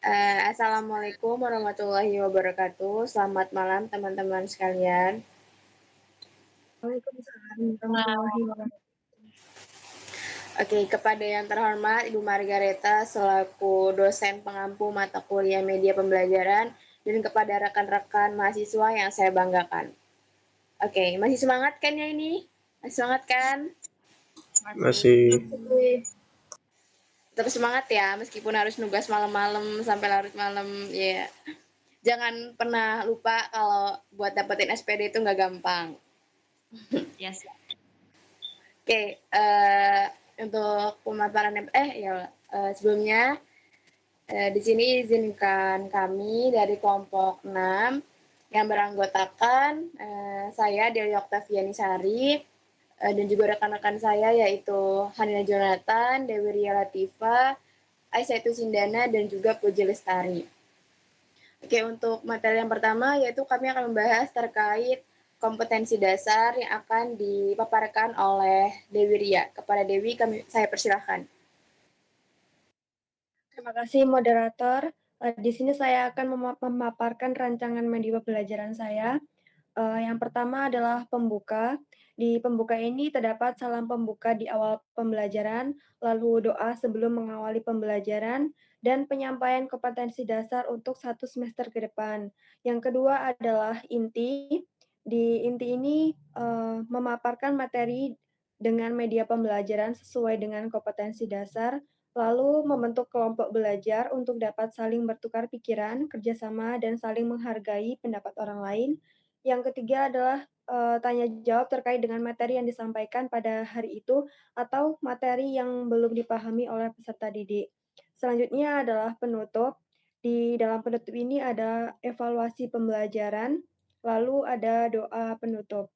Assalamualaikum warahmatullahi wabarakatuh. Selamat malam teman-teman sekalian. Waalaikumsalam Wow, warahmatullahi wabarakatuh. Oke, kepada yang terhormat Ibu Margareta selaku dosen pengampu mata kuliah media pembelajaran dan kepada rekan-rekan mahasiswa yang saya banggakan. Oke, masih semangat kan ya ini? Masih semangat kan? masih. Masih. Masih Tetap semangat ya, meskipun harus nugas malam-malam sampai larut malam, ya. Jangan pernah lupa kalau buat dapetin SPD itu nggak gampang. Yes. Oke, untuk pemaparan sebelumnya di sini izinkan kami dari kelompok 6 yang beranggotakan saya Dewi Oktaviani Sari dan juga rekan-rekan saya yaitu Hanina Jonathan, Dewi Ria Latifa, Aisyah Sindana dan juga Puji Lestari. Oke, untuk materi yang pertama yaitu kami akan membahas terkait kompetensi dasar yang akan dipaparkan oleh Dewi Ria. Kepada Dewi, saya persilahkan. terima kasih moderator. Di sini saya akan memaparkan rancangan media pembelajaran saya. Yang pertama adalah pembuka. Di pembuka ini terdapat salam pembuka di awal pembelajaran, lalu doa sebelum mengawali pembelajaran, dan penyampaian kompetensi dasar untuk 1 semester ke depan. Yang kedua adalah inti. Di inti ini memaparkan materi dengan media pembelajaran sesuai dengan kompetensi dasar, lalu membentuk kelompok belajar untuk dapat saling bertukar pikiran, kerjasama, dan saling menghargai pendapat orang lain. Yang ketiga adalah tanya jawab terkait dengan materi yang disampaikan pada hari itu atau materi yang belum dipahami oleh peserta didik. Selanjutnya adalah penutup. Di dalam penutup ini ada evaluasi pembelajaran, lalu ada doa penutup.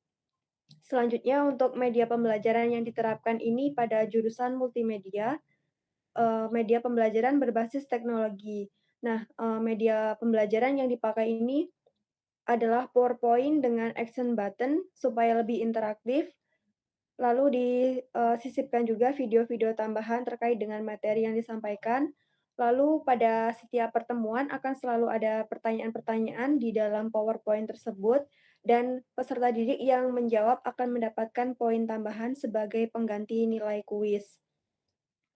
Selanjutnya untuk media pembelajaran yang diterapkan ini pada jurusan multimedia, media pembelajaran berbasis teknologi. Nah, media pembelajaran yang dipakai ini adalah PowerPoint dengan action button supaya lebih interaktif, lalu disisipkan juga video-video tambahan terkait dengan materi yang disampaikan. Lalu pada setiap pertemuan akan selalu ada pertanyaan-pertanyaan di dalam PowerPoint tersebut dan peserta didik yang menjawab akan mendapatkan poin tambahan sebagai pengganti nilai kuis.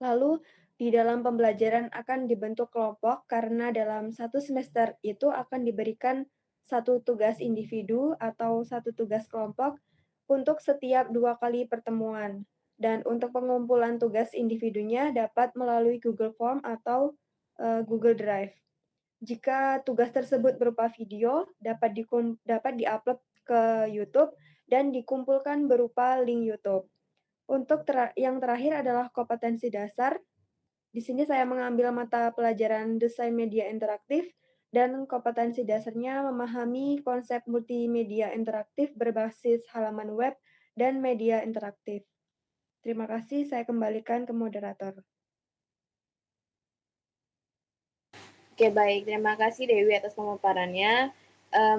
Lalu di dalam pembelajaran akan dibentuk kelompok karena dalam 1 semester itu akan diberikan 1 tugas individu atau 1 tugas kelompok untuk setiap 2 kali pertemuan. Dan untuk pengumpulan tugas individunya dapat melalui Google Form atau Google Drive. Jika tugas tersebut berupa video, dapat diupload ke YouTube dan dikumpulkan berupa link YouTube. Untuk yang terakhir adalah kompetensi dasar. Di sini saya mengambil mata pelajaran desain media interaktif dan kompetensi dasarnya memahami konsep multimedia interaktif berbasis halaman web dan media interaktif. Terima kasih, saya kembalikan ke moderator. Oke, baik. Terima kasih Dewi atas pemaparannya.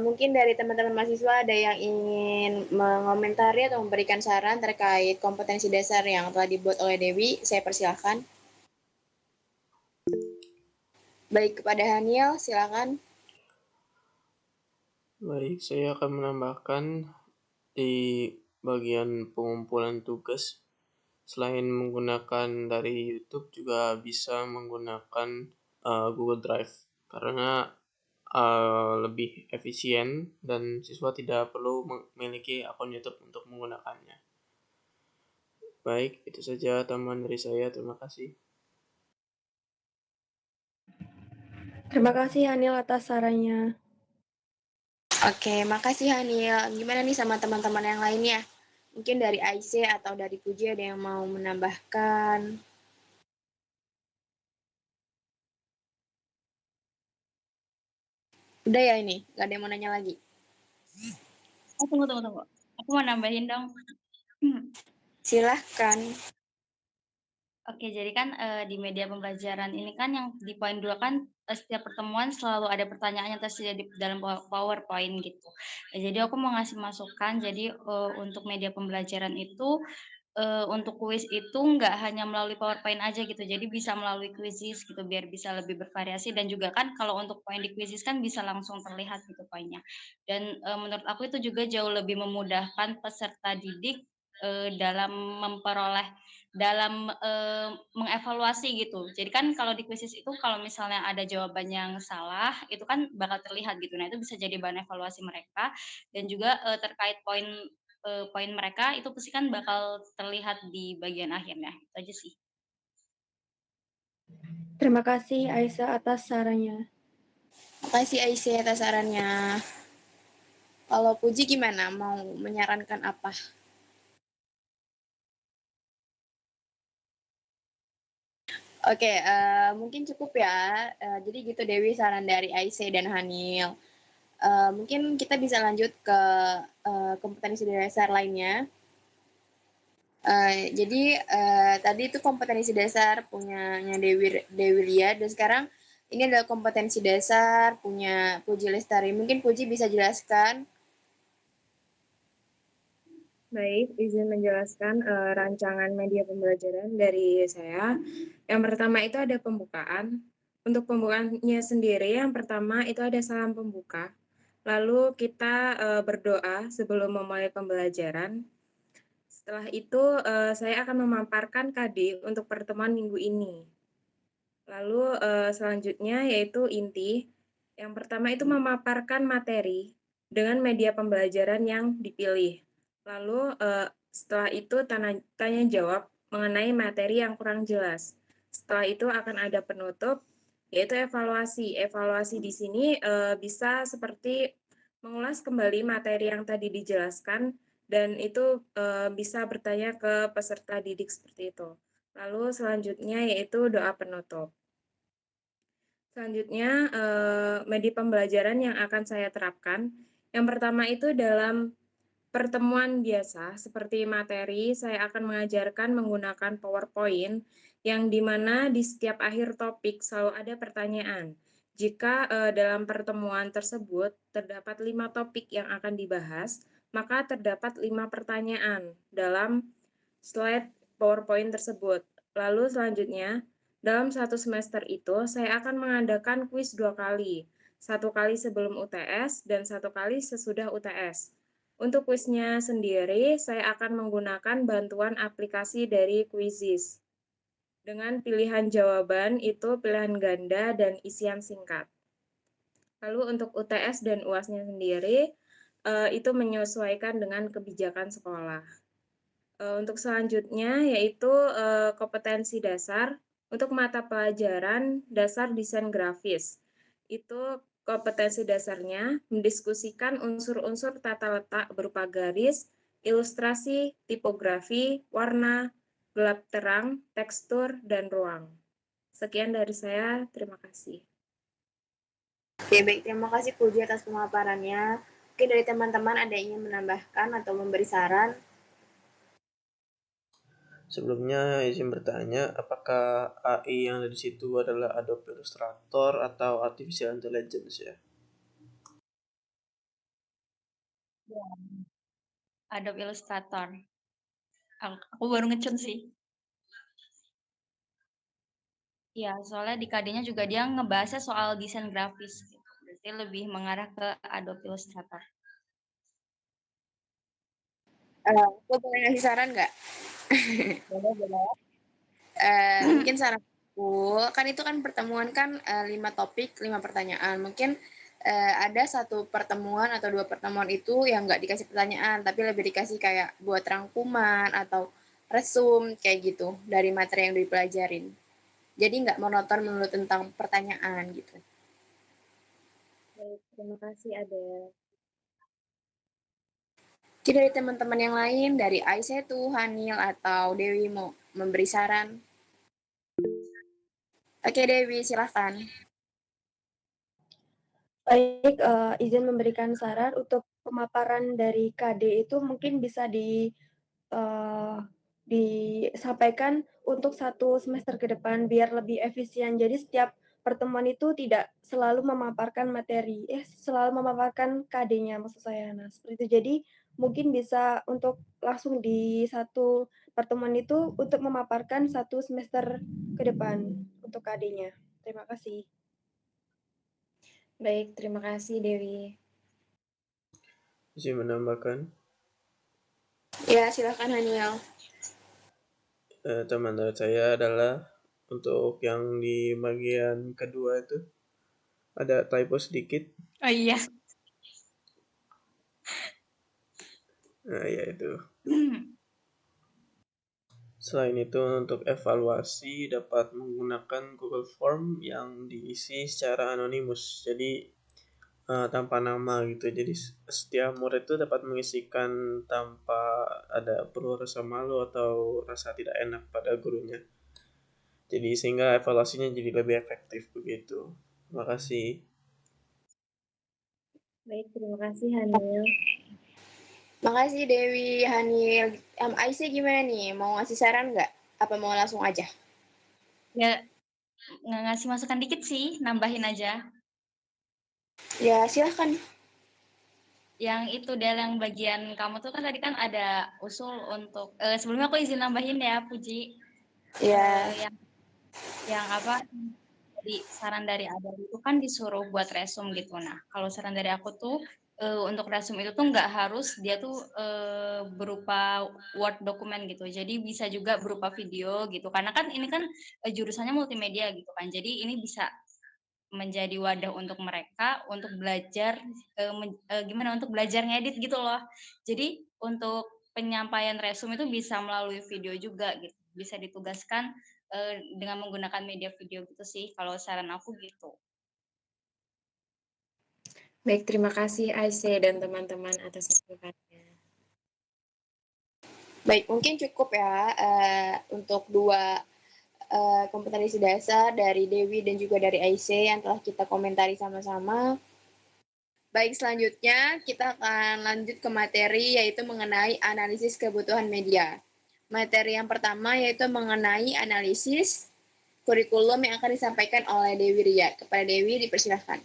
Mungkin dari teman-teman mahasiswa ada yang ingin mengomentari atau memberikan saran terkait kompetensi dasar yang telah dibuat oleh Dewi. Saya persilahkan. Baik, kepada Haniel, silakan. Baik, saya akan menambahkan di bagian pengumpulan tugas. Selain menggunakan dari YouTube juga bisa menggunakan Google Drive karena lebih efisien dan siswa tidak perlu memiliki akun YouTube untuk menggunakannya. Baik, itu saja tambahan dari saya. Terima kasih. Terima kasih Hanil atas sarannya. Oke, makasih Haniel. Gimana nih sama teman-teman yang lainnya? Mungkin dari IC atau dari Puji ada yang mau menambahkan? Udah ya ini, gak ada yang mau nanya lagi? Oh, tunggu. Aku mau nambahin dong. Silahkan. Oke, jadi kan di media pembelajaran ini kan yang di poin 2 kan setiap pertemuan selalu ada pertanyaan yang tersedia di dalam PowerPoint gitu. Jadi aku mau ngasih masukan, jadi untuk media pembelajaran itu untuk kuis itu nggak hanya melalui PowerPoint aja gitu, jadi bisa melalui Quizizz gitu, biar bisa lebih bervariasi dan juga kan kalau untuk poin di Quizizz kan bisa langsung terlihat gitu poinnya. Dan, menurut aku itu juga jauh lebih memudahkan peserta didik, dalam mengevaluasi gitu. Jadi kan kalau di Quizizz itu kalau misalnya ada jawaban yang salah, itu kan bakal terlihat gitu. Nah, itu bisa jadi bahan evaluasi mereka dan juga, terkait poin mereka itu pasti kan bakal terlihat di bagian akhirnya, itu aja sih. Terima kasih Aisyah atas sarannya. Makasih Aisyah atas sarannya. Kalau Puji gimana? Mau menyarankan apa? Oke, mungkin cukup ya. Jadi gitu Dewi saran dari Aisyah dan Hanil. Mungkin kita bisa lanjut ke kompetensi dasar lainnya. Jadi tadi itu kompetensi dasar punyanya Dewi Lia dan sekarang ini adalah kompetensi dasar punya Puji Lestari. Mungkin Puji bisa jelaskan. Baik, izin menjelaskan rancangan media pembelajaran dari saya. Yang pertama itu ada pembukaan. Untuk pembukaannya sendiri, yang pertama itu ada salam pembuka. Lalu kita berdoa sebelum memulai pembelajaran. Setelah itu saya akan memaparkan KD untuk pertemuan minggu ini. Lalu selanjutnya yaitu inti. Yang pertama itu memaparkan materi dengan media pembelajaran yang dipilih. Lalu setelah itu tanya jawab mengenai materi yang kurang jelas. Setelah itu akan ada penutup yaitu evaluasi. Evaluasi di sini bisa seperti mengulas kembali materi yang tadi dijelaskan dan itu bisa bertanya ke peserta didik seperti itu. Lalu selanjutnya yaitu doa penutup. Selanjutnya, media pembelajaran yang akan saya terapkan. Yang pertama itu dalam pertemuan biasa, seperti materi, saya akan mengajarkan menggunakan PowerPoint, yang dimana di setiap akhir topik selalu ada pertanyaan. Jika dalam pertemuan tersebut terdapat 5 topik yang akan dibahas, maka terdapat 5 pertanyaan dalam slide PowerPoint tersebut. Lalu selanjutnya, dalam satu semester itu, saya akan mengadakan kuis 2 kali. 1 kali sebelum UTS dan 1 kali sesudah UTS. Untuk kuisnya sendiri, saya akan menggunakan bantuan aplikasi dari Quizizz. Dengan pilihan jawaban itu pilihan ganda dan isian singkat. Lalu untuk UTS dan UAS-nya sendiri, itu menyesuaikan dengan kebijakan sekolah. Untuk selanjutnya yaitu kompetensi dasar untuk mata pelajaran dasar desain grafis. Itu kompetensi dasarnya mendiskusikan unsur-unsur tata letak berupa garis, ilustrasi, tipografi, warna, gelap terang, tekstur, dan ruang. Sekian dari saya, terima kasih. Oke, baik. Terima kasih Puji atas pemaparannya. Mungkin dari teman-teman ada yang ingin menambahkan atau memberi saran? Sebelumnya izin bertanya, apakah AI yang ada di situ adalah Adobe Illustrator atau Artificial Intelligence ya? Adobe Illustrator. Aku baru ngecun sih. Iya, soalnya di KD-nya juga dia ngebahasnya soal desain grafis gitu. Berarti lebih mengarah ke Adobe Illustrator. Aku boleh ngasih saran nggak? Boleh. Mungkin saran aku, kan itu kan pertemuan kan 5 topik, 5 pertanyaan. Mungkin ada satu pertemuan atau 2 pertemuan itu yang nggak dikasih pertanyaan, tapi lebih dikasih kayak buat rangkuman atau resum kayak gitu dari materi yang dipelajarin. Jadi nggak monoton melulu tentang pertanyaan gitu. Baik, terima kasih ada. Jadi dari teman-teman yang lain, dari Aisyah, Hanil, atau Dewi mau memberi saran? Oke Dewi, silahkan. Baik, izin memberikan saran untuk pemaparan dari KD itu mungkin bisa disampaikan untuk 1 semester ke depan biar lebih efisien. Jadi setiap pertemuan itu tidak selalu memaparkan selalu memaparkan KD-nya maksud saya. Nah, seperti itu. Jadi mungkin bisa untuk langsung di 1 pertemuan itu untuk memaparkan 1 semester ke depan untuk KD-nya. Terima kasih. Baik, terima kasih Dewi. Izin menambahkan, Ya, silakan Haniel. teman dari saya adalah untuk yang di bagian kedua itu ada typo sedikit. Oh iya. Nah, ya itu. Selain itu, untuk evaluasi dapat menggunakan Google Form yang diisi secara anonimus. Jadi tanpa nama gitu. Jadi setiap murid itu dapat mengisikan tanpa ada perlu rasa malu atau rasa tidak enak pada gurunya. Jadi sehingga evaluasinya jadi lebih efektif begitu. Terima kasih. Baik, terima kasih Haniel. Makasih Dewi, Haniel. Aisyah gimana nih? Mau ngasih saran nggak? Apa mau langsung aja? Ya, ngasih masukan dikit sih, nambahin aja. Ya, silahkan. Yang itu Del, yang bagian kamu tuh kan tadi kan ada usul untuk sebelumnya aku izin nambahin ya, Puji. Ya. Yang apa? Jadi saran dari Ada itu kan disuruh buat resume gitu. Nah, kalau saran dari aku tuh untuk resume itu tuh nggak harus dia tuh berupa Word dokumen gitu. Jadi bisa juga berupa video gitu. Karena kan ini kan jurusannya multimedia gitu kan. Jadi ini bisa menjadi wadah untuk mereka untuk belajar gimana untuk belajar ngedit gitu loh. Jadi untuk penyampaian resume itu bisa melalui video juga gitu. Bisa ditugaskan dengan menggunakan media video gitu sih kalau saran aku gitu. Baik, terima kasih Aisyah dan teman-teman atas masukannya. Baik, mungkin cukup ya untuk 2 kompetensi dasar dari Dewi dan juga dari Aisyah yang telah kita komentari sama-sama. Baik, selanjutnya kita akan lanjut ke materi yaitu mengenai analisis kebutuhan media. Materi yang pertama yaitu mengenai analisis kurikulum yang akan disampaikan oleh Dewi Ria. Kepada Dewi dipersilahkan.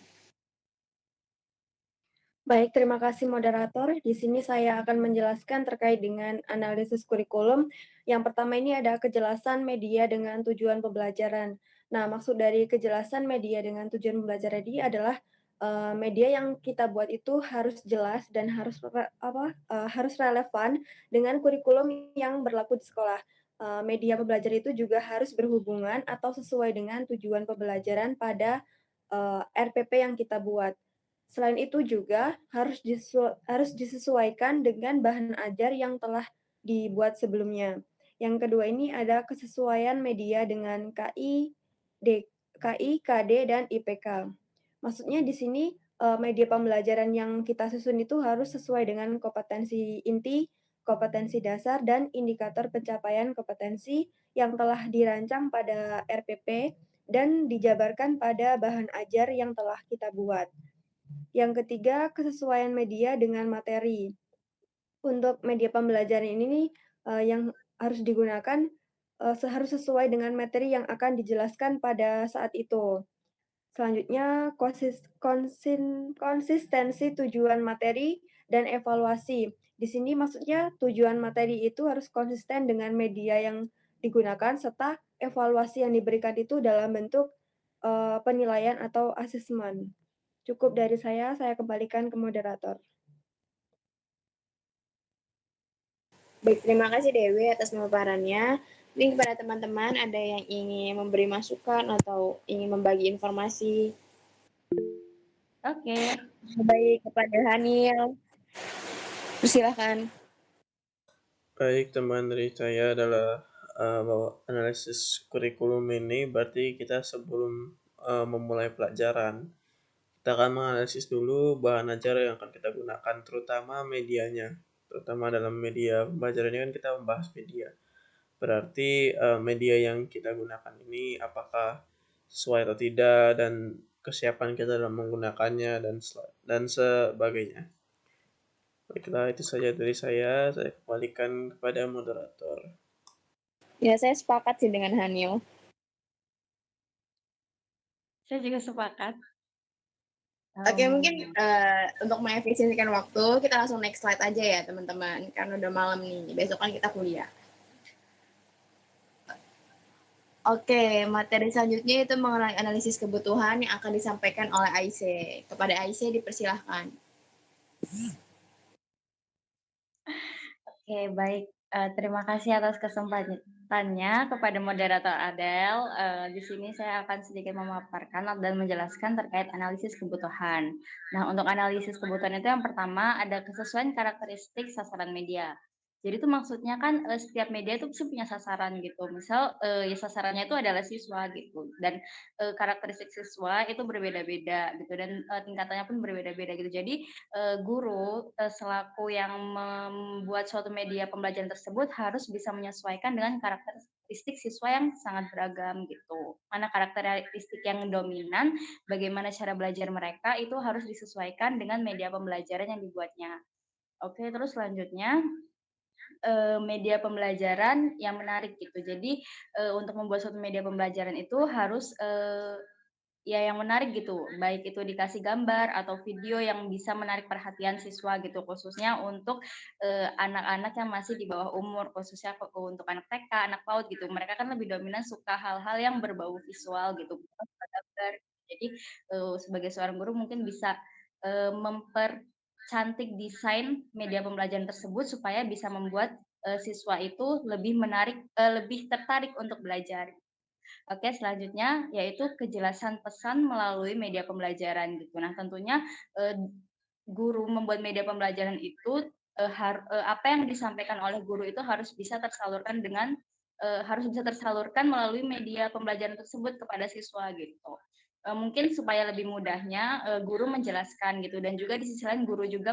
Baik, terima kasih moderator. Di sini saya akan menjelaskan terkait dengan analisis kurikulum. Yang pertama ini ada kejelasan media dengan tujuan pembelajaran. Nah, maksud dari kejelasan media dengan tujuan pembelajaran ini adalah media yang kita buat itu harus jelas dan harus relevan dengan kurikulum yang berlaku di sekolah. Media pembelajaran itu juga harus berhubungan atau sesuai dengan tujuan pembelajaran pada RPP yang kita buat. Selain itu juga harus disesuaikan dengan bahan ajar yang telah dibuat sebelumnya. Yang kedua ini ada kesesuaian media dengan KI, KD, dan IPK. Maksudnya di sini media pembelajaran yang kita susun itu harus sesuai dengan kompetensi inti, kompetensi dasar, dan indikator pencapaian kompetensi yang telah dirancang pada RPP dan dijabarkan pada bahan ajar yang telah kita buat. Yang ketiga, kesesuaian media dengan materi. Untuk media pembelajaran ini yang harus digunakan harus sesuai dengan materi yang akan dijelaskan pada saat itu. Selanjutnya, konsistensi tujuan materi dan evaluasi. Di sini maksudnya tujuan materi itu harus konsisten dengan media yang digunakan serta evaluasi yang diberikan itu dalam bentuk penilaian atau asesmen. Cukup dari saya kembalikan ke moderator. Baik, terima kasih Dewi atas pemaparannya. Mungkin kepada teman-teman ada yang ingin memberi masukan atau ingin membagi informasi. Oke. Baik, kepada Haniel. Persilahkan. Baik, teman dari saya adalah bahwa analisis kurikulum ini berarti kita sebelum memulai pelajaran, kita akan menganalisis dulu bahan ajar yang akan kita gunakan, terutama medianya. Terutama dalam media pembelajaran ini kan kita membahas media. Berarti media yang kita gunakan ini apakah sesuai atau tidak dan kesiapan kita dalam menggunakannya dan sebagainya. Baiklah, itu saja dari saya kembalikan kepada moderator. Ya, saya sepakat sih dengan Haniel. Saya juga sepakat. Oke, mungkin untuk mengefisiensikan waktu, kita langsung next slide aja ya teman-teman. Karena udah malam nih, besok kan kita kuliah. Oke, materi selanjutnya itu mengenai analisis kebutuhan yang akan disampaikan oleh AIC. Kepada AIC dipersilahkan. Oke, baik. Terima kasih atas kesempatannya kepada moderator Adel. Di sini saya akan sedikit memaparkan dan menjelaskan terkait analisis kebutuhan. Nah, untuk analisis kebutuhan itu yang pertama ada kesesuaian karakteristik sasaran media. Jadi itu maksudnya kan setiap media itu pasti punya sasaran gitu. Misal ya sasarannya itu adalah siswa gitu dan karakteristik siswa itu berbeda-beda gitu dan tingkatannya pun berbeda-beda gitu. Jadi guru selaku yang membuat suatu media pembelajaran tersebut harus bisa menyesuaikan dengan karakteristik siswa yang sangat beragam gitu. Mana karakteristik yang dominan, bagaimana cara belajar mereka itu harus disesuaikan dengan media pembelajaran yang dibuatnya. Oke, terus selanjutnya media pembelajaran yang menarik gitu. Jadi untuk membuat suatu media pembelajaran itu harus ya yang menarik gitu, baik itu dikasih gambar atau video yang bisa menarik perhatian siswa gitu, khususnya untuk, anak-anak yang masih di bawah umur, khususnya untuk anak TK, anak PAUD gitu. Mereka kan lebih dominan suka hal-hal yang berbau visual gitu, bukan suka gambar. Jadi, sebagai seorang guru mungkin bisa, mempercantik desain media pembelajaran tersebut supaya bisa membuat, siswa itu lebih menarik lebih tertarik untuk belajar. Oke, selanjutnya yaitu kejelasan pesan melalui media pembelajaran gitu. Nah, tentunya, eee, guru membuat media pembelajaran itu, apa yang disampaikan oleh guru itu harus bisa tersalurkan melalui media pembelajaran tersebut kepada siswa gitu. Mungkin supaya lebih mudahnya, guru menjelaskan gitu dan juga di sisi lain guru juga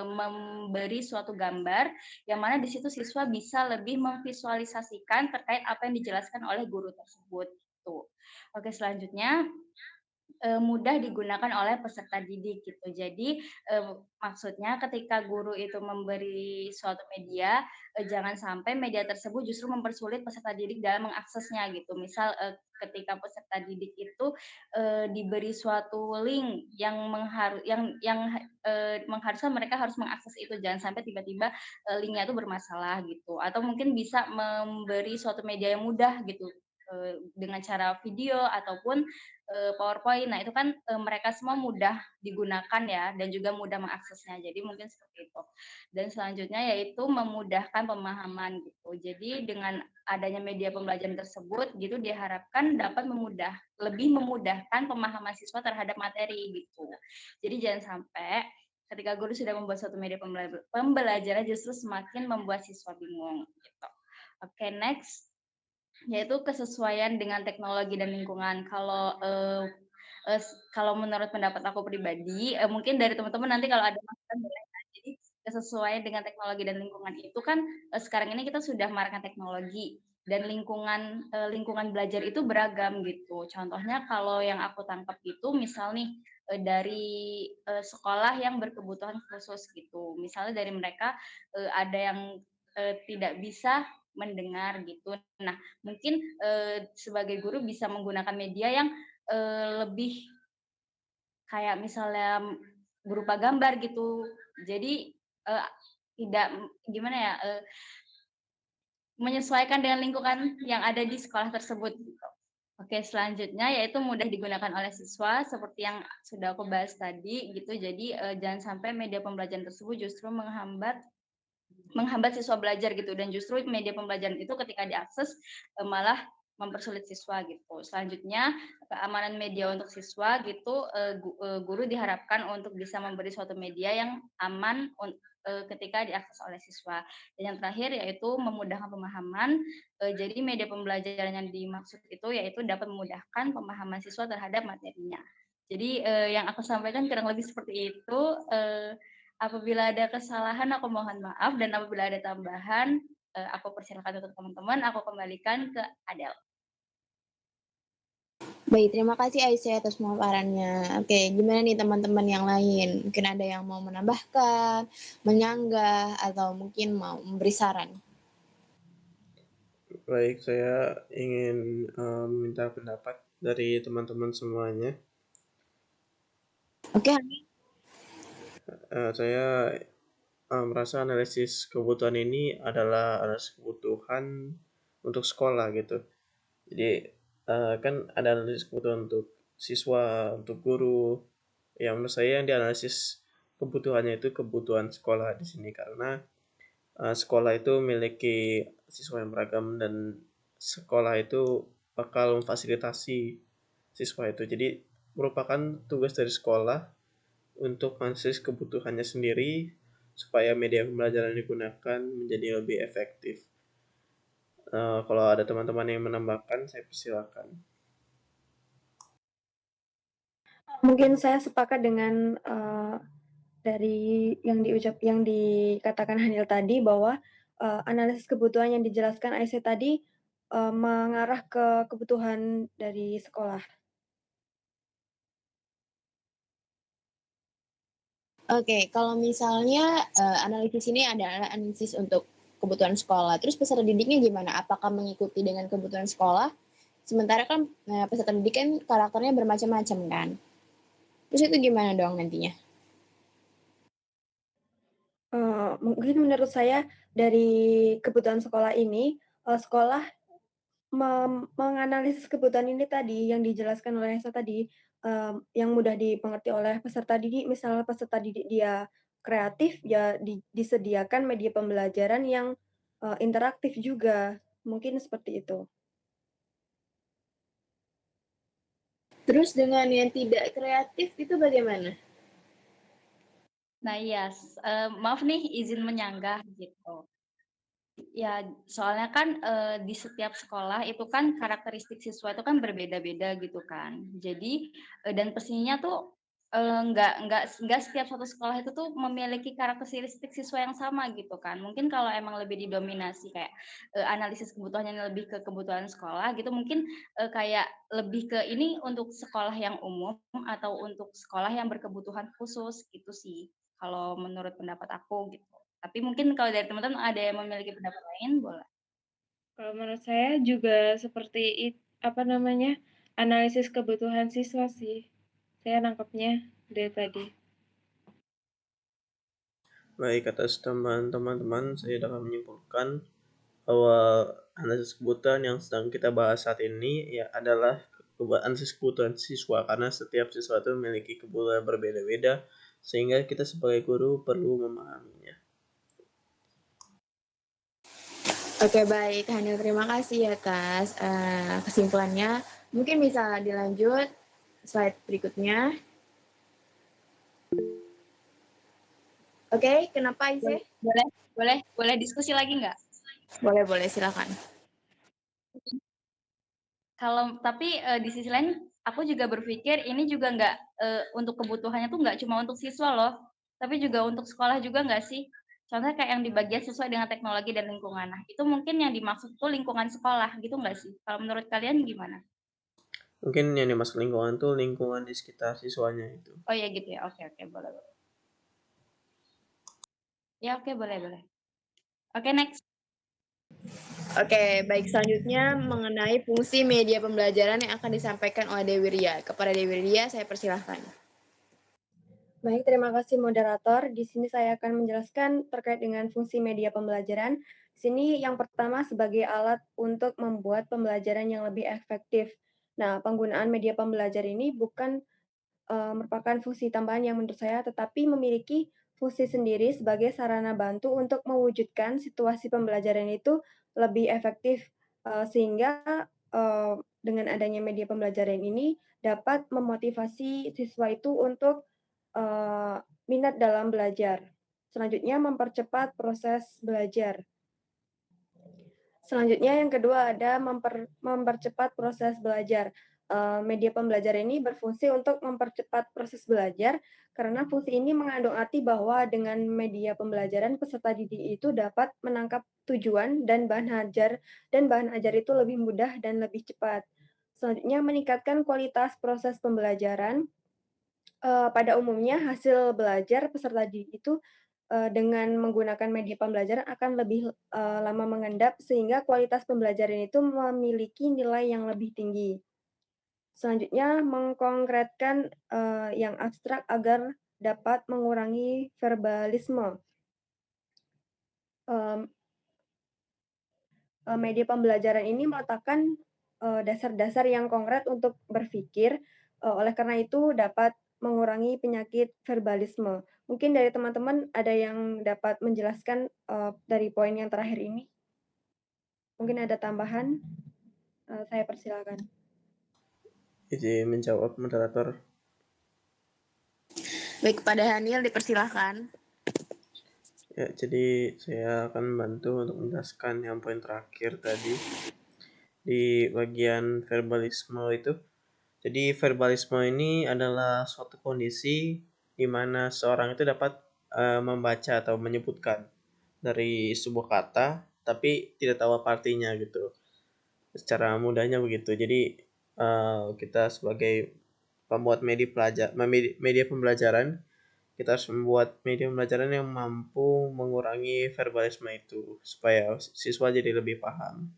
memberi suatu gambar yang mana di situ siswa bisa lebih memvisualisasikan terkait apa yang dijelaskan oleh guru tersebut, gitu. Oke, selanjutnya, mudah digunakan oleh peserta didik gitu. Jadi, maksudnya ketika guru itu memberi suatu media, jangan sampai media tersebut justru mempersulit peserta didik dalam mengaksesnya gitu. Misal, ketika peserta didik itu, diberi suatu link yang mengharuskan mereka harus mengakses itu, jangan sampai tiba-tiba, link-nya itu bermasalah gitu. Atau mungkin bisa memberi suatu media yang mudah gitu, dengan cara video ataupun PowerPoint. Nah, itu kan, mereka semua mudah digunakan ya dan juga mudah mengaksesnya. Jadi mungkin seperti itu. Dan selanjutnya yaitu memudahkan pemahaman gitu. Jadi dengan adanya media pembelajaran tersebut gitu diharapkan dapat lebih memudahkan pemahaman siswa terhadap materi gitu. Jadi jangan sampai ketika guru sudah membuat suatu media pembelajaran justru semakin membuat siswa bingung gitu. Oke, next yaitu kesesuaian dengan teknologi dan lingkungan. Kalau menurut pendapat aku pribadi, mungkin dari teman-teman nanti kalau ada masukan boleh ya. Jadi kesesuaian dengan teknologi dan lingkungan itu kan, sekarang ini kita sudah maraknya teknologi dan lingkungan belajar itu beragam gitu. Contohnya kalau yang aku tangkap itu misal nih, dari, sekolah yang berkebutuhan khusus gitu. Misalnya dari mereka, ada yang, tidak bisa mendengar gitu. Nah, mungkin, sebagai guru bisa menggunakan media yang, lebih kayak misalnya berupa gambar gitu. Jadi, tidak gimana ya, menyesuaikan dengan lingkungan yang ada di sekolah tersebut gitu. Oke, selanjutnya yaitu mudah digunakan oleh siswa seperti yang sudah aku bahas tadi gitu. Jadi, jangan sampai media pembelajaran tersebut justru menghambat menghambat siswa belajar gitu dan justru media pembelajaran itu ketika diakses, malah mempersulit siswa gitu. Selanjutnya, keamanan media untuk siswa gitu, guru diharapkan untuk bisa memberi suatu media yang aman ketika diakses oleh siswa. Dan yang terakhir yaitu memudahkan pemahaman, jadi media pembelajaran yang dimaksud itu yaitu dapat memudahkan pemahaman siswa terhadap materinya. Jadi, yang aku sampaikan kurang lebih seperti itu, apabila ada kesalahan aku mohon maaf dan apabila ada tambahan, aku persilakan untuk teman-teman, aku kembalikan ke Adel. Baik, terima kasih Aisyah atas pemaparannya. Oke, gimana nih teman-teman yang lain? Mungkin ada yang mau menambahkan, menyanggah, atau mungkin mau memberi saran? Baik, saya ingin meminta pendapat dari teman-teman semuanya. Oke, Saya merasa analisis kebutuhan ini adalah analisis kebutuhan untuk sekolah gitu. Jadi kan ada analisis kebutuhan untuk siswa, untuk guru. Yang menurut saya yang dianalisis kebutuhannya itu kebutuhan sekolah di sini karena sekolah itu memiliki siswa yang beragam dan sekolah itu bakal memfasilitasi siswa itu. Jadi merupakan tugas dari sekolah untuk menganalisis kebutuhannya sendiri supaya media pembelajaran yang digunakan menjadi lebih efektif. Kalau ada teman-teman yang menambahkan, saya persilakan. Mungkin saya sepakat dengan dari yang dikatakan Hanil tadi bahwa analisis kebutuhan yang dijelaskan Aisyah tadi mengarah ke kebutuhan dari sekolah. Oke, kalau misalnya analisis ini adalah analisis untuk kebutuhan sekolah, terus peserta didiknya gimana? Apakah mengikuti dengan kebutuhan sekolah? Sementara kan peserta didik kan karakternya bermacam-macam kan. Terus itu gimana dong nantinya? Mungkin menurut saya dari kebutuhan sekolah ini, sekolah menganalisis kebutuhan ini tadi yang dijelaskan oleh Esa tadi, yang mudah dimengerti oleh peserta didik. Misal peserta didik dia kreatif, ya disediakan media pembelajaran yang interaktif juga, mungkin seperti itu. Terus dengan yang tidak kreatif itu bagaimana? Nah iya, maaf nih izin menyanggah gitu. Ya, soalnya kan, di setiap sekolah itu kan karakteristik siswa itu kan berbeda-beda gitu kan. Jadi, dan pastinya tuh, nggak setiap satu sekolah itu tuh memiliki karakteristik siswa yang sama gitu kan. Mungkin kalau emang lebih didominasi kayak, analisis kebutuhannya lebih ke kebutuhan sekolah gitu mungkin, kayak lebih ke ini untuk sekolah yang umum atau untuk sekolah yang berkebutuhan khusus gitu sih, kalau menurut pendapat aku gitu. Tapi mungkin kalau dari teman-teman ada yang memiliki pendapat lain, boleh. Kalau menurut saya juga seperti analisis kebutuhan siswa sih. Saya nangkepnya dari tadi. Baik, atas teman-teman, saya dapat menyimpulkan bahwa analisis kebutuhan yang sedang kita bahas saat ini ya adalah analisis kebutuhan siswa karena setiap siswa itu memiliki kebutuhan berbeda-beda sehingga kita sebagai guru perlu memahaminya. Oke, baik. Hanil, terima kasih atas kesimpulannya. Mungkin bisa dilanjut slide berikutnya. Oke, kenapa Ise? Boleh diskusi lagi nggak? Boleh, silakan. Kalau tapi, di sisi lain aku juga berpikir ini juga nggak, untuk kebutuhannya tuh nggak cuma untuk siswa loh, tapi juga untuk sekolah juga nggak sih? Contohnya kayak yang di bagian sesuai dengan teknologi dan lingkungan. Nah, itu mungkin yang dimaksud tuh lingkungan sekolah, gitu nggak sih? Kalau menurut kalian gimana? Mungkin yang dimaksud lingkungan itu lingkungan di sekitar siswanya itu. Oh ya gitu ya, oke, boleh. Ya oke, boleh. Oke, next. Oke, baik. Selanjutnya mengenai fungsi media pembelajaran yang akan disampaikan oleh Dewi Ria. Kepada Dewi Ria, saya persilahkan. Baik, terima kasih moderator. Di sini saya akan menjelaskan terkait dengan fungsi media pembelajaran. Di sini yang pertama sebagai alat untuk membuat pembelajaran yang lebih efektif. Nah, penggunaan media pembelajaran ini bukan merupakan fungsi tambahan yang menurut saya tetapi memiliki fungsi sendiri sebagai sarana bantu untuk mewujudkan situasi pembelajaran itu lebih efektif, sehingga, dengan adanya media pembelajaran ini dapat memotivasi siswa itu untuk minat dalam belajar. Selanjutnya mempercepat proses belajar. Selanjutnya yang kedua ada mempercepat proses belajar. Media pembelajaran ini berfungsi untuk mempercepat proses belajar karena fungsi ini mengandung arti bahwa dengan media pembelajaran peserta didik itu dapat menangkap tujuan dan bahan ajar itu lebih mudah dan lebih cepat. Selanjutnya meningkatkan kualitas proses pembelajaran. Pada umumnya hasil belajar peserta didik itu, dengan menggunakan media pembelajaran akan lebih, lama mengendap sehingga kualitas pembelajaran itu memiliki nilai yang lebih tinggi. Selanjutnya mengkonkretkan, yang abstrak agar dapat mengurangi verbalisme. Media pembelajaran ini meletakkan dasar-dasar yang konkret untuk berpikir, oleh karena itu dapat mengurangi penyakit verbalisme. Mungkin dari teman-teman ada yang dapat menjelaskan, dari poin yang terakhir ini? Mungkin ada tambahan? Saya persilakan. Izin menjawab moderator. Baik, kepada Hanil dipersilahkan. Ya, jadi saya akan membantu untuk menjelaskan yang poin terakhir tadi di bagian verbalisme itu. Jadi verbalisme ini adalah suatu kondisi di mana seorang itu dapat membaca atau menyebutkan dari sebuah kata tapi tidak tahu apa artinya gitu. Secara mudahnya begitu. Jadi kita sebagai pembuat media pembelajaran, kita harus membuat media pembelajaran yang mampu mengurangi verbalisme itu supaya siswa jadi lebih paham.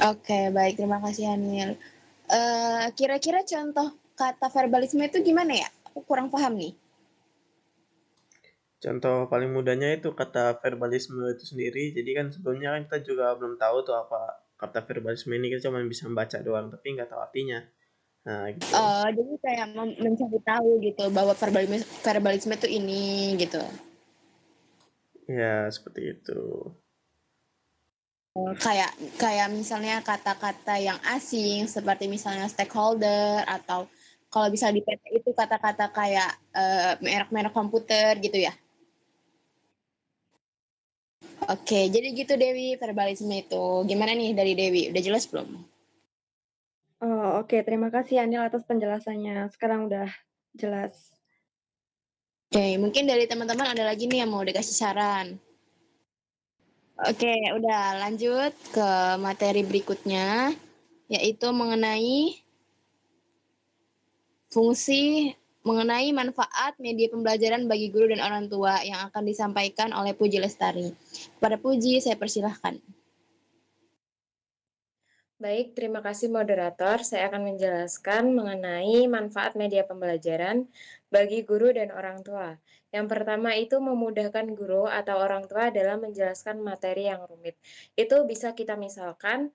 Oke, baik, terima kasih Hanil. Kira-kira contoh kata verbalisme itu gimana ya? Aku kurang paham nih. Contoh paling mudahnya itu kata verbalisme itu sendiri. Jadi kan sebelumnya kan kita juga belum tahu tuh apa kata verbalisme ini, kita cuma bisa membaca doang tapi nggak tahu artinya. Nah, gitu. Jadi kayak mencari tahu gitu bahwa verbalisme itu ini gitu. Ya, seperti itu. Kayak misalnya kata-kata yang asing seperti misalnya stakeholder atau kalau bisa di PT itu kata-kata kayak merek-merek komputer gitu ya. Oke, jadi gitu Dewi verbalisme itu. Gimana nih dari Dewi? Udah jelas belum? Oke, terima kasih Anil atas penjelasannya. Sekarang udah jelas. Oke, mungkin dari teman-teman ada lagi nih yang mau dikasih saran. Oke, udah lanjut ke materi berikutnya, yaitu mengenai manfaat media pembelajaran bagi guru dan orang tua yang akan disampaikan oleh Puji Lestari. Pada Puji, saya persilahkan. Baik, terima kasih moderator. Saya akan menjelaskan mengenai manfaat media pembelajaran bagi guru dan orang tua. Yang pertama itu memudahkan guru atau orang tua dalam menjelaskan materi yang rumit. Itu bisa kita misalkan,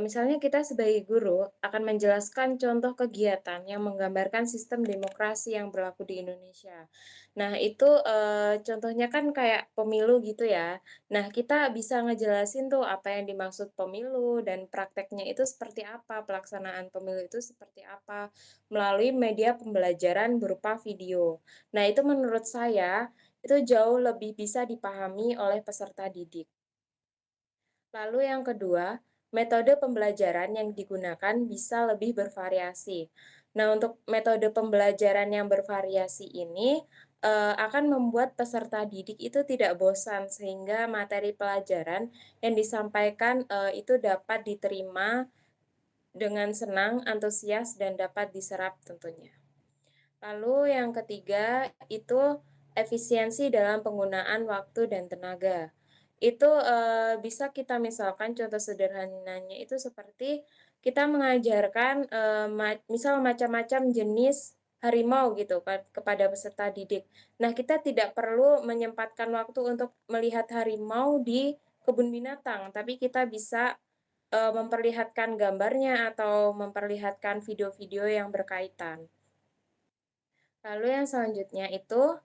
misalnya kita sebagai guru akan menjelaskan contoh kegiatan yang menggambarkan sistem demokrasi yang berlaku di Indonesia. Nah, itu contohnya kan kayak pemilu gitu ya. Nah, kita bisa ngejelasin tuh apa yang dimaksud pemilu dan prakteknya itu seperti apa, pelaksanaan pemilu itu seperti apa, melalui media pembelajaran berupa video. Nah, itu menurut saya, itu jauh lebih bisa dipahami oleh peserta didik. Lalu yang kedua, metode pembelajaran yang digunakan bisa lebih bervariasi. Nah, untuk metode pembelajaran yang bervariasi ini akan membuat peserta didik itu tidak bosan sehingga materi pelajaran yang disampaikan itu dapat diterima dengan senang, antusias, dan dapat diserap tentunya. Lalu yang ketiga itu efisiensi dalam penggunaan waktu dan tenaga. Itu bisa kita misalkan contoh sederhananya itu seperti kita mengajarkan misal macam-macam jenis harimau gitu kan kepada peserta didik. Nah, kita tidak perlu menyempatkan waktu untuk melihat harimau di kebun binatang, tapi kita bisa memperlihatkan gambarnya atau memperlihatkan video-video yang berkaitan. Lalu yang selanjutnya itu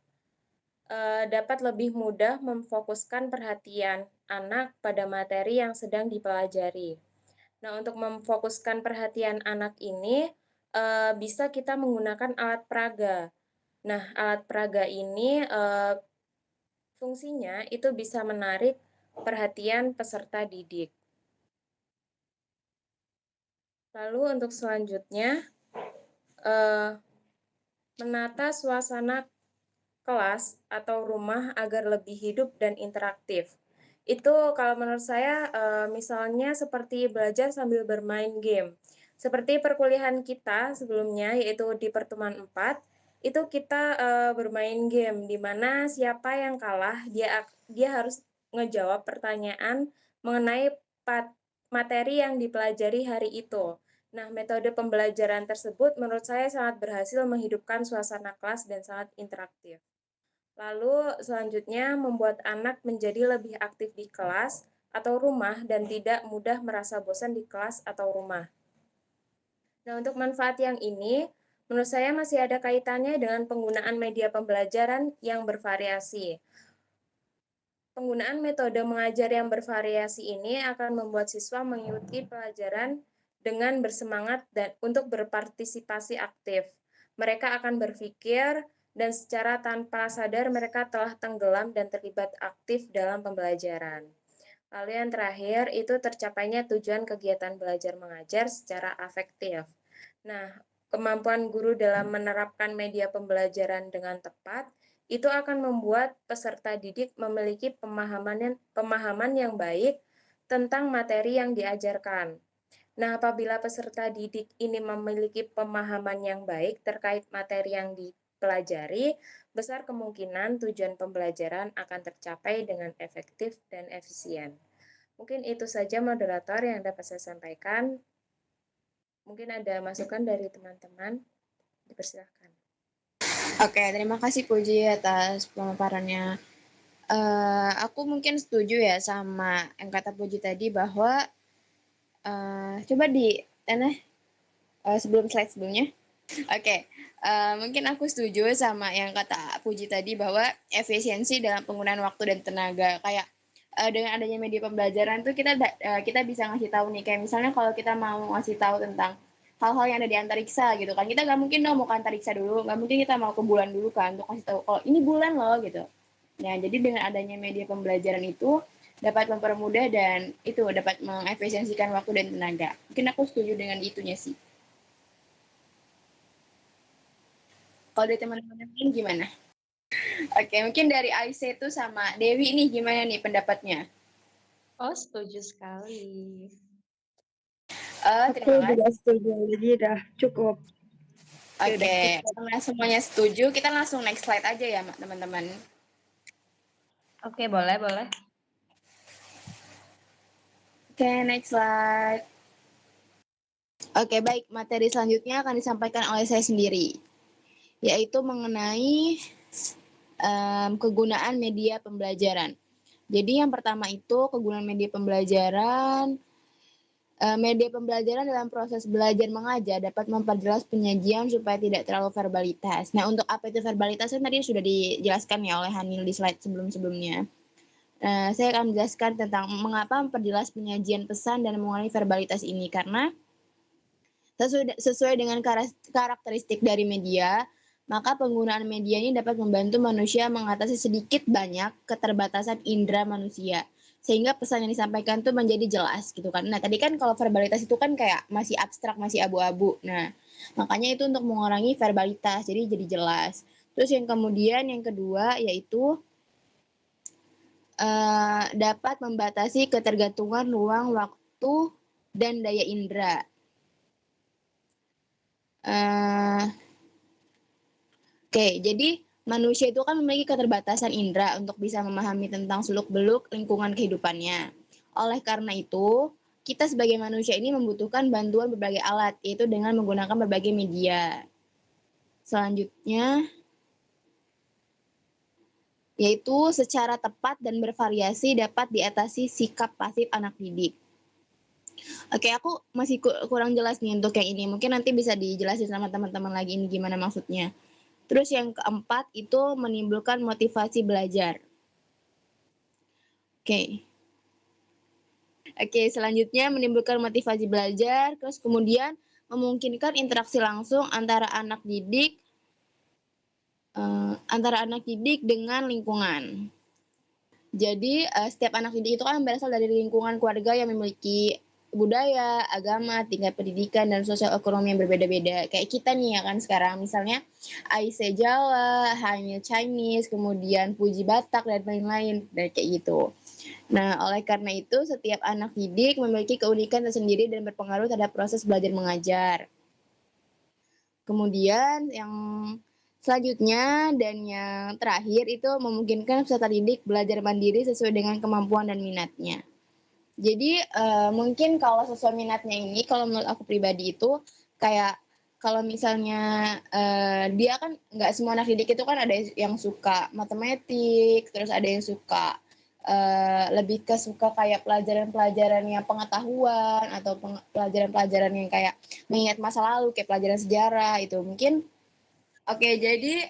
dapat lebih mudah memfokuskan perhatian anak pada materi yang sedang dipelajari. Nah, untuk memfokuskan perhatian anak ini bisa kita menggunakan alat peraga. Nah, alat peraga ini fungsinya itu bisa menarik perhatian peserta didik. Lalu untuk selanjutnya menata suasana kelas atau rumah agar lebih hidup dan interaktif. Itu kalau menurut saya misalnya seperti belajar sambil bermain game. Seperti perkuliahan kita sebelumnya yaitu di pertemuan 4 itu kita bermain game di mana siapa yang kalah dia harus ngejawab pertanyaan mengenai materi yang dipelajari hari itu. Nah, metode pembelajaran tersebut menurut saya sangat berhasil menghidupkan suasana kelas dan sangat interaktif. Lalu selanjutnya membuat anak menjadi lebih aktif di kelas atau rumah dan tidak mudah merasa bosan di kelas atau rumah. Nah, untuk manfaat yang ini, menurut saya masih ada kaitannya dengan penggunaan media pembelajaran yang bervariasi. Penggunaan metode mengajar yang bervariasi ini akan membuat siswa mengikuti pelajaran dengan bersemangat dan untuk berpartisipasi aktif. Mereka akan berpikir dan secara tanpa sadar mereka telah tenggelam dan terlibat aktif dalam pembelajaran. Lalu yang terakhir itu tercapainya tujuan kegiatan belajar mengajar secara afektif. Nah, kemampuan guru dalam menerapkan media pembelajaran dengan tepat itu akan membuat peserta didik memiliki pemahaman yang baik tentang materi yang diajarkan. Nah, apabila peserta didik ini memiliki pemahaman yang baik terkait materi yang dipelajari, besar kemungkinan tujuan pembelajaran akan tercapai dengan efektif dan efisien. Mungkin itu saja moderator yang dapat saya sampaikan. Mungkin ada masukan dari teman-teman, dipersilakan. Oke, terima kasih Puji atas pemaparannya. Aku mungkin setuju ya sama yang kata Puji tadi bahwa coba sebelum slide sebelumnya. Oke, mungkin aku setuju sama yang kata Puji tadi bahwa efisiensi dalam penggunaan waktu dan tenaga. Kayak dengan adanya media pembelajaran tuh kita bisa ngasih tahu nih, kayak misalnya kalau kita mau ngasih tahu tentang hal-hal yang ada di antariksa gitu kan, kita nggak mungkin dong mau ke antariksa dulu, nggak mungkin kita mau ke bulan dulu kan untuk kasih tahu kalau ini bulan loh gitu. Nah, jadi dengan adanya media pembelajaran itu dapat mempermudah dan itu dapat mengefisiensikan waktu dan tenaga. Mungkin aku setuju dengan itunya sih. Kalau dari teman-teman lain gimana? Oke, mungkin dari Aisyah itu sama Dewi nih gimana nih pendapatnya? Oh, setuju sekali. Aku Terima kasih. juga setuju, jadi udah cukup. Oke, karena semuanya setuju, kita langsung next slide aja ya, teman-teman. Oke, boleh. Oke, next slide. Oke, baik. Materi selanjutnya akan disampaikan oleh saya sendiri, yaitu mengenai kegunaan media pembelajaran. Jadi yang pertama itu kegunaan media pembelajaran. Media pembelajaran dalam proses belajar mengajar dapat memperjelas penyajian supaya tidak terlalu verbalitas. Nah, untuk apa itu verbalitas kan tadi sudah dijelaskan ya oleh Hanil di slide sebelum-sebelumnya. Saya akan menjelaskan tentang mengapa memperjelas penyajian pesan dan mengurangi verbalitas ini, karena sesuai dengan karakteristik dari media, maka penggunaan media ini dapat membantu manusia mengatasi sedikit banyak keterbatasan indera manusia, sehingga pesan yang disampaikan tuh menjadi jelas gitu kan. Nah, tadi kan kalau verbalitas itu kan kayak masih abstrak, masih abu-abu. Nah, makanya itu untuk mengurangi verbalitas, jadi jelas. Terus yang kedua yaitu dapat membatasi ketergantungan ruang, waktu, dan daya indera. Jadi manusia itu kan memiliki keterbatasan indera untuk bisa memahami tentang seluk-beluk lingkungan kehidupannya. Oleh karena itu, kita sebagai manusia ini membutuhkan bantuan berbagai alat, yaitu dengan menggunakan berbagai media. Selanjutnya, yaitu secara tepat dan bervariasi dapat diatasi sikap pasif anak didik. Oke, aku masih kurang jelas nih untuk yang ini. Mungkin nanti bisa dijelasin sama teman-teman lagi ini gimana maksudnya. Terus yang keempat itu menimbulkan motivasi belajar. Oke, selanjutnya menimbulkan motivasi belajar, terus kemudian memungkinkan interaksi langsung antara anak didik dengan lingkungan. Jadi setiap anak didik itu kan berasal dari lingkungan keluarga yang memiliki budaya, agama, tingkat pendidikan, dan sosial ekonomi yang berbeda-beda. Kayak kita nih ya kan sekarang, misalnya Aisyah Jawa, Hanil Chinese, kemudian Puji Batak, dan lain-lain, dan kayak gitu. Nah, oleh karena itu, setiap anak didik memiliki keunikan tersendiri dan berpengaruh terhadap proses belajar mengajar. Kemudian yang selanjutnya dan yang terakhir itu memungkinkan peserta didik belajar mandiri sesuai dengan kemampuan dan minatnya. Jadi mungkin kalau sesuai minatnya ini, kalau menurut aku pribadi itu kayak kalau misalnya dia kan nggak semua anak didik itu kan ada yang suka matematik, terus ada yang suka lebih ke suka kayak pelajaran-pelajaran yang pengetahuan atau pelajaran-pelajaran yang kayak mengingat masa lalu kayak pelajaran sejarah itu mungkin. Oke, jadi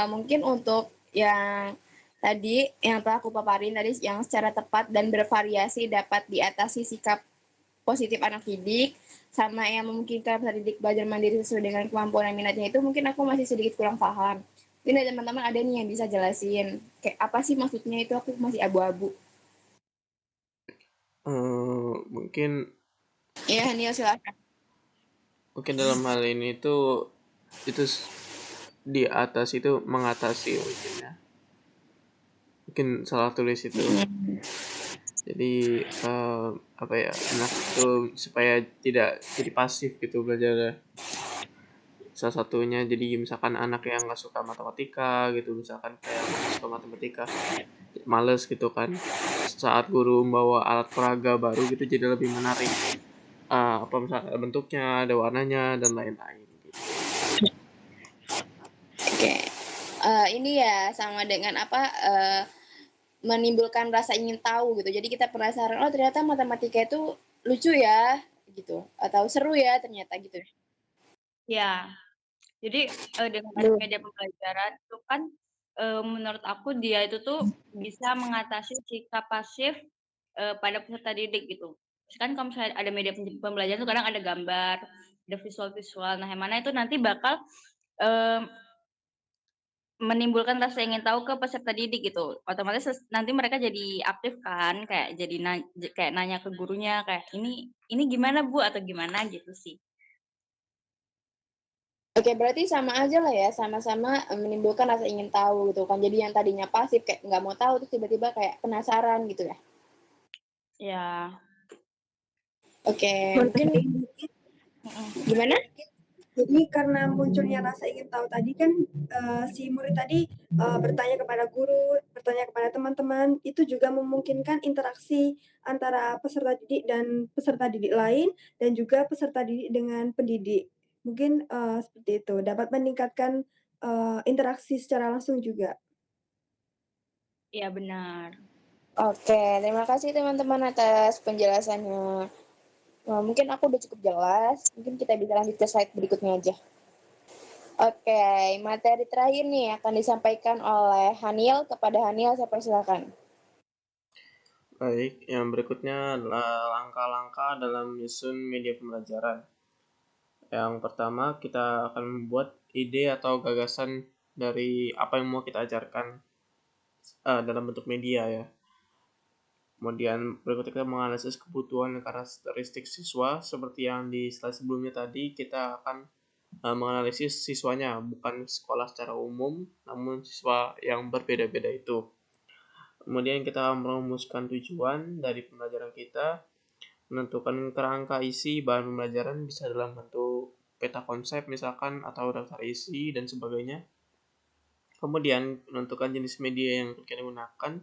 mungkin untuk yang tadi yang telah aku paparin tadi yang secara tepat dan bervariasi dapat diatasi sikap positif anak didik sama yang memungkinkan peserta didik belajar mandiri sesuai dengan kemampuan dan minatnya itu mungkin aku masih sedikit kurang paham. Mungkin ada teman-teman ada nih yang bisa jelasin kayak apa sih maksudnya itu aku masih abu-abu. Mungkin Iya, Hanil silakan. dalam hal ini itu di atas itu mengatasi mungkin ya. Mungkin salah tulis itu. Jadi apa ya, anak itu supaya tidak jadi pasif gitu belajar. Salah satunya jadi misalkan anak yang nggak suka matematika gitu, misalkan kayak nggak suka matematika, males gitu kan. Saat guru membawa alat peraga baru gitu jadi lebih menarik. Apa misalnya bentuknya, ada warnanya dan lain-lain gitu. Oke. Ini ya sama dengan apa menimbulkan rasa ingin tahu gitu. Jadi kita penasaran, oh ternyata matematika itu lucu ya gitu atau seru ya ternyata gitu. Ya, jadi dengan Aduh. media pembelajaran itu kan menurut aku dia itu tuh bisa mengatasi sikap pasif pada peserta didik gitu. Kan kalau misalnya ada media pembelajaran tuh kadang ada gambar, ada visual-visual. Nah, yang mana itu nanti bakal menimbulkan rasa ingin tahu ke peserta didik gitu. Otomatis nanti mereka jadi aktif kan, kayak jadi kayak nanya ke gurunya kayak ini gimana Bu atau gimana gitu sih. Oke, berarti sama aja lah ya, sama-sama menimbulkan rasa ingin tahu gitu kan. Jadi yang tadinya pasif kayak nggak mau tahu terus tiba-tiba kayak penasaran gitu ya. Ya. Oke, mungkin gimana? Jadi karena munculnya rasa ingin tahu tadi kan si murid tadi bertanya kepada guru, bertanya kepada teman-teman, itu juga memungkinkan interaksi antara peserta didik dan peserta didik lain dan juga peserta didik dengan pendidik. Mungkin seperti itu, dapat meningkatkan interaksi secara langsung juga. Iya benar. Oke, terima kasih teman-teman atas penjelasannya. Mungkin aku udah cukup jelas. Mungkin kita bisa lanjut ke slide berikutnya aja. Oke, materi terakhir nih akan disampaikan oleh Hanil. Kepada Hanil, saya persilakan. Baik, yang berikutnya adalah langkah-langkah dalam menyusun media pembelajaran. Yang pertama, kita akan membuat ide atau gagasan dari apa yang mau kita ajarkan dalam bentuk media ya. Kemudian berikutnya kita menganalisis kebutuhan dan karakteristik siswa. Seperti yang di slide sebelumnya tadi, kita akan menganalisis siswanya, bukan sekolah secara umum, namun siswa yang berbeda-beda itu. Kemudian kita merumuskan tujuan dari pembelajaran kita, menentukan kerangka isi bahan pembelajaran bisa dalam bentuk peta konsep misalkan atau daftar isi dan sebagainya. Kemudian menentukan jenis media yang kita gunakan.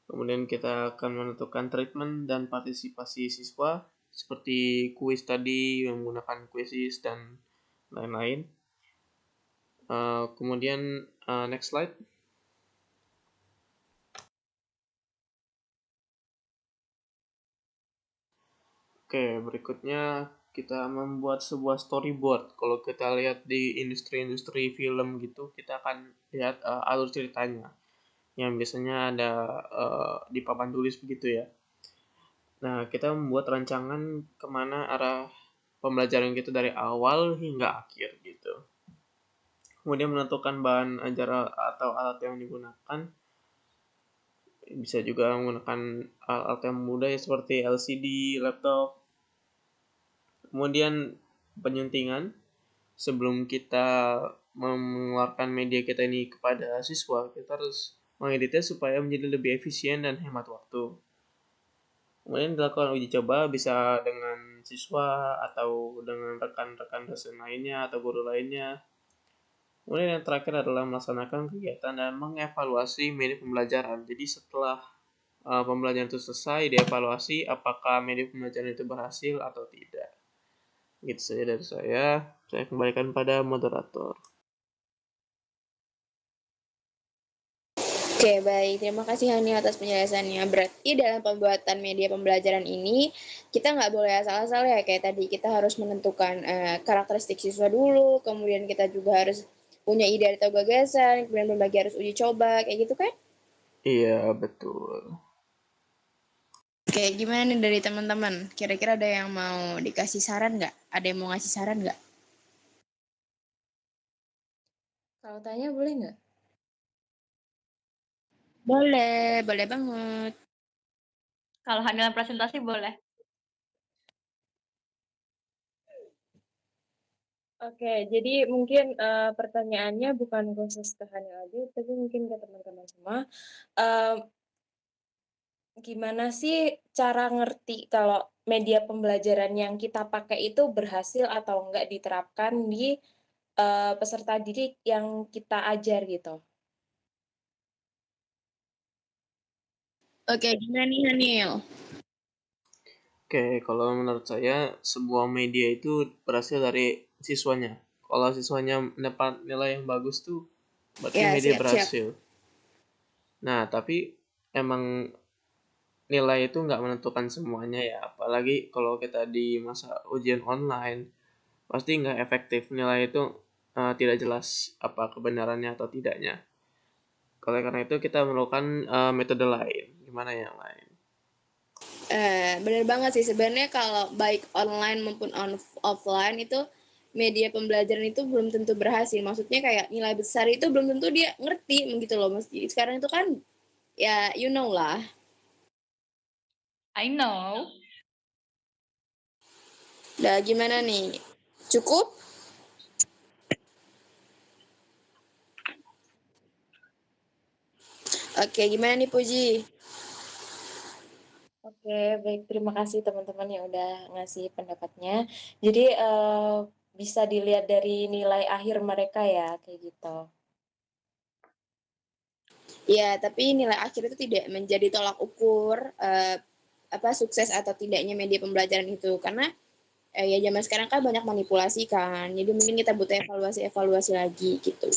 Kemudian kita akan menentukan treatment dan partisipasi siswa seperti kuis tadi, menggunakan kuisis dan lain-lain. Kemudian next slide. Oke, berikutnya kita membuat sebuah storyboard. Kalau kita lihat di industri-industri film gitu, kita akan lihat alur ceritanya yang biasanya ada di papan tulis begitu ya. Nah, kita membuat rancangan kemana arah pembelajaran kita dari awal hingga akhir gitu. Kemudian menentukan bahan ajar atau alat yang digunakan. Bisa juga menggunakan alat yang mudah ya seperti LCD, laptop. Kemudian penyuntingan. Sebelum kita mengeluarkan media kita ini kepada siswa, kita harus mengeditnya supaya menjadi lebih efisien dan hemat waktu. Kemudian dilakukan uji coba bisa dengan siswa atau dengan rekan-rekan dosen lainnya atau guru lainnya. Kemudian yang terakhir adalah melaksanakan kegiatan dan mengevaluasi media pembelajaran. Jadi setelah pembelajaran itu selesai, dievaluasi apakah media pembelajaran itu berhasil atau tidak. Gitu saja dari saya kembalikan pada moderator. Oke, baik. Terima kasih Hani atas penjelasannya. Berarti dalam pembuatan media pembelajaran ini, kita nggak boleh asal-asal ya, kayak tadi kita harus menentukan karakteristik siswa dulu, kemudian kita juga harus punya ide atau gagasan, kemudian berbagi harus uji coba, kayak gitu kan? Iya, betul. Oke, gimana nih dari teman-teman? Kira-kira ada yang mau dikasih saran nggak? Ada yang mau ngasih saran nggak? Kalau tanya boleh nggak? Boleh, boleh banget. Kalau handle presentasi boleh. Oke, jadi mungkin pertanyaannya bukan khusus ke Hana aja, tapi mungkin ke teman-teman semua. Gimana sih cara ngerti kalau media pembelajaran yang kita pakai itu berhasil atau enggak diterapkan di peserta didik yang kita ajar gitu? Oke, gimana nih Hanil? Oke, kalau menurut saya sebuah media itu berhasil dari siswanya. Kalau siswanya mendapat nilai yang bagus tuh berarti Ya, media siap-siap. berhasil. Nah, tapi emang nilai itu nggak menentukan semuanya ya. Apalagi kalau kita di masa ujian online, pasti nggak efektif. Nilai itu tidak jelas apa kebenarannya atau tidaknya. Oleh karena itu kita memerlukan metode lain. Gimana yang lain? Bener banget sih sebenarnya kalau baik online maupun offline itu media pembelajaran itu belum tentu berhasil. Maksudnya kayak nilai besar itu belum tentu dia ngerti gitu loh. Mesti sekarang itu kan ya you know lah. I know. Udah gimana nih? Cukup? Oke, gimana nih Puji? Oke, baik. Terima kasih teman-teman yang udah ngasih pendapatnya. Jadi bisa dilihat dari nilai akhir mereka ya, kayak gitu. Ya, tapi nilai akhir itu tidak menjadi tolak ukur apa sukses atau tidaknya media pembelajaran itu karena ya zaman sekarang kan banyak manipulasi kan. Jadi mungkin kita butuh evaluasi lagi gitu.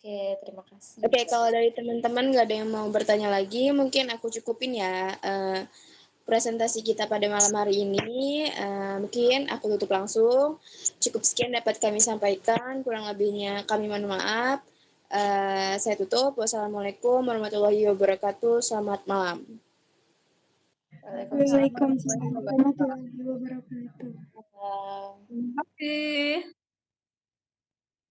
Oke, terima kasih. Oke, kalau dari teman-teman nggak ada yang mau bertanya lagi, mungkin aku cukupin ya presentasi kita pada malam hari ini. Mungkin aku tutup langsung. Cukup sekian dapat kami sampaikan, kurang lebihnya kami mohon maaf. Saya tutup. Wassalamualaikum warahmatullahi wabarakatuh. Selamat malam. Waalaikumsalam Waalaikumsalam warahmatullahi warahmatullahi wabarakatuh. wabarakatuh. Oke.